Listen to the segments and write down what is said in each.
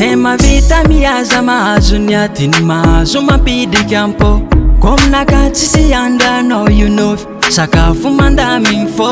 Tema vita miaza mahazo ny adiny mahazo mampidrika ampo Komnaka tsisy andanao you know Sakafo mandamigny fô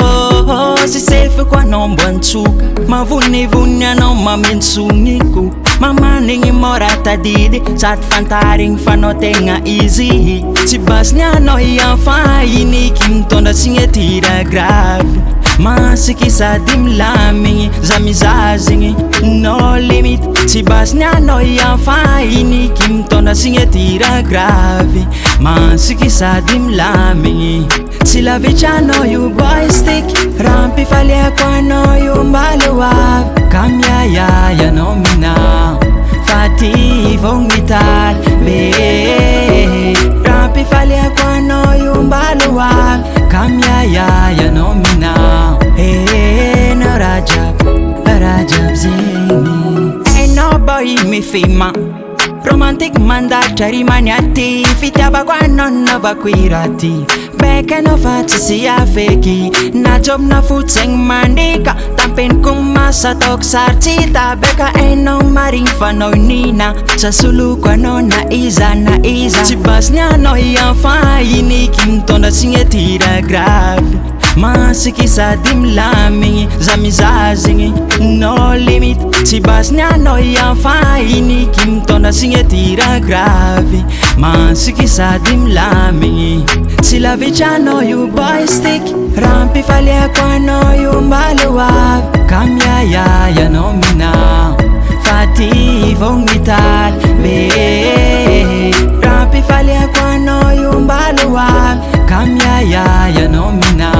Sy sefy koa anao mbo antsoka Mavonivony anao mamentsoniko Mamanigny mora tadidy Sady fantarigny fanao tegna izy Tsy basiny anao ianfa Iniky mitondra signetira grave Masiky sady milamigny Zamizazigny no limite Tsy basiny anao ianfa Iniky mitondra signetira grave Masiky sady milamigny Tsy lavitranao io boy stick Rampifaliako anao io mbalo avy Kamiayay anao mina Fati vong mital be Rampifaliako anao io mbalo avy Kamiayay anao mina no rajab zini Ain't no boy mifima Romantic mandatra rimany aty Fitiavako anao navako iraty Beka no fa tsisy afeky Najob na fotsegny mandika Tampeniko masa taoko saritsita Beka ainao marigny fanao nina Sasoloko anao na iza Tsy basiny anao ianfa Iniky mitondra signetira grave Masiky sady milamigny Zamizazigny no limite Tsy basiny anao ianfa Iniky mitondra signetira grave Masiky sady milamigny Tsy lavitranao io boy stick Rampifaliako anao io mbalo avy Kamiayay anao mina Fati vong mital be Rampifaliako anao io mbalo avy Kamiayay anao mina